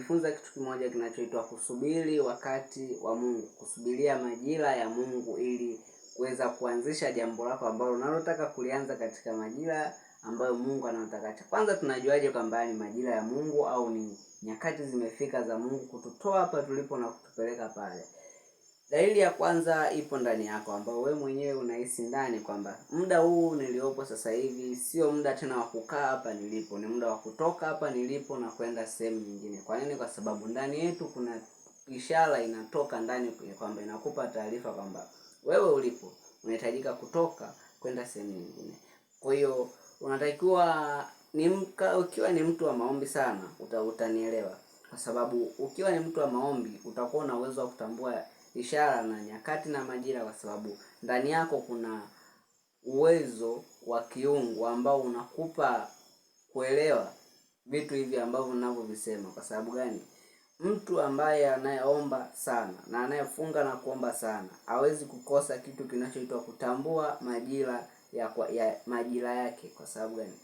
tutajifunza kitu kimoja kinachoitwa kusubiri wakati wa Mungu, kusubiria majira ya Mungu ili kuweza kuanzisha jambo lako ambalo unalotaka kulianza katika majira ambayo Mungu anataka. Kwanza tunajuaje kwamba ni majira ya Mungu au ni nyakati zimefika za Mungu kututoa hapa tulipo na kutupeleka pale? Dalili ya kwanza ipo ndani yako, ambao wewe mwenyewe unahisi ndani kwamba muda huu niliopo sasa hivi sio muda tena wa kukaa hapa nilipo, ni muda wa kutoka hapa nilipo na kwenda sehemu nyingine. Kwa nini? Kwa sababu ndani yetu kuna ishara inatoka ndani kwamba inakupa taarifa kwamba wewe ulipo unahitajika kutoka kwenda sehemu nyingine. Kwa hiyo unatakiwa ukiwa ni mtu wa maombi sana, utanielewa. Kwa sababu ukiwa ni mtu wa maombi utakuwa na uwezo wa kutambua ishara na nyakati na majira, kwa sababu ndani yako kuna uwezo wa kiungu ambao unakupa kuelewa vitu hivi ambavyo ninavyovisema. Kwa sababu gani? Mtu ambaye anayeomba sana na anayefunga na kuomba sana hawezi kukosa kitu kinachoitwa kutambua majira ya majira yake. Kwa sababu gani?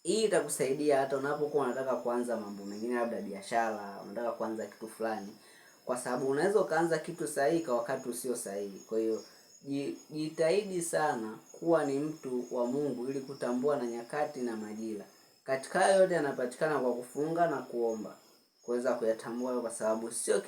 Hii itakusaidia hata unapokuwa unataka kuanza mambo mengine, labda biashara, unataka kuanza kitu fulani, kwa sababu unaweza ukaanza kitu sahihi kwa wakati usio sahihi. Kwa hiyo jitahidi sana kuwa ni mtu wa Mungu ili kutambua na nyakati na majira. Katika hayo yote yanapatikana kwa kufunga na kuomba, kuweza kuyatambua, kwa sababu sio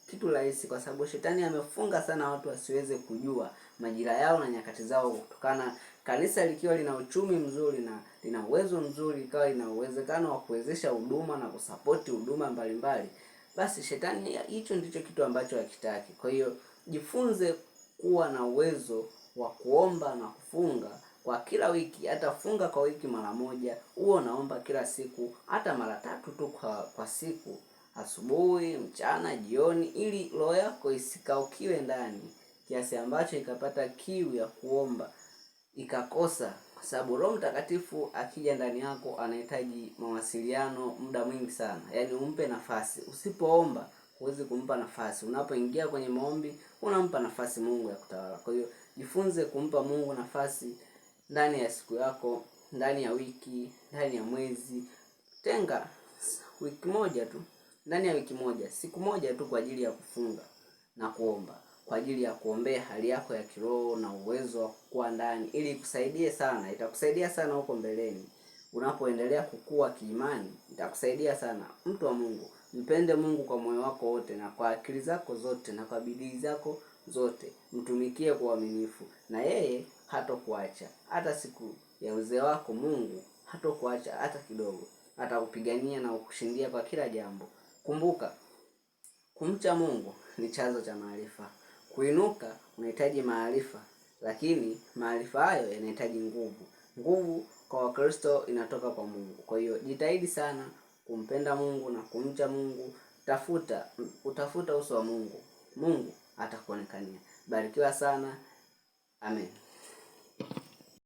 kitu rahisi, kwa sababu shetani amefunga sana watu wasiweze kujua majira yao na nyakati zao, kutokana kanisa likiwa lina uchumi mzuri na lina uwezo mzuri, ikawa lina uwezekano wa kuwezesha huduma na kusapoti huduma mbalimbali, basi shetani hicho ndicho kitu ambacho hakitaki. Kwa hiyo jifunze kuwa na uwezo wa kuomba na kufunga kwa kila wiki. Hata funga kwa wiki mara moja, huo naomba kila siku, hata mara 3 tu kwa siku, asubuhi, mchana, jioni, ili roho yako isikaukiwe ndani kiasi ambacho ikapata kiu ya kuomba ikakosa. Kwa sababu Roho Mtakatifu akija ndani yako anahitaji mawasiliano muda mwingi sana, yaani umpe nafasi. Usipoomba huwezi kumpa nafasi. Unapoingia kwenye maombi unampa nafasi Mungu ya kutawala. Kwa hiyo jifunze kumpa Mungu nafasi ndani ya siku yako, ndani ya wiki, ndani ya mwezi. Tenga wiki moja tu, ndani ya wiki moja, siku moja tu kwa ajili ya kufunga na kuomba, kwa ajili ya kuombea hali yako ya kiroho na uwezo wa kukua ndani, ili ikusaidie sana. Itakusaidia sana huko mbeleni unapoendelea kukua kiimani, itakusaidia sana. Mtu wa Mungu, mpende Mungu kwa moyo wako wote na kwa akili zako zote na kwa bidii zako zote. Mtumikie kwa uaminifu na yeye hatakuacha. Hata siku ya uzee wako Mungu hatakuacha hata kidogo. Atakupigania na kukushindia kwa kila jambo. Kumbuka, kumcha Mungu ni chanzo cha maarifa. Kuinuka unahitaji maarifa, lakini maarifa hayo yanahitaji nguvu. Nguvu kwa Wakristo inatoka kwa Mungu. Kwa hiyo jitahidi sana kumpenda Mungu na kumcha Mungu. Utafuta uso wa Mungu, Mungu atakuonekania. Barikiwa sana. Amen.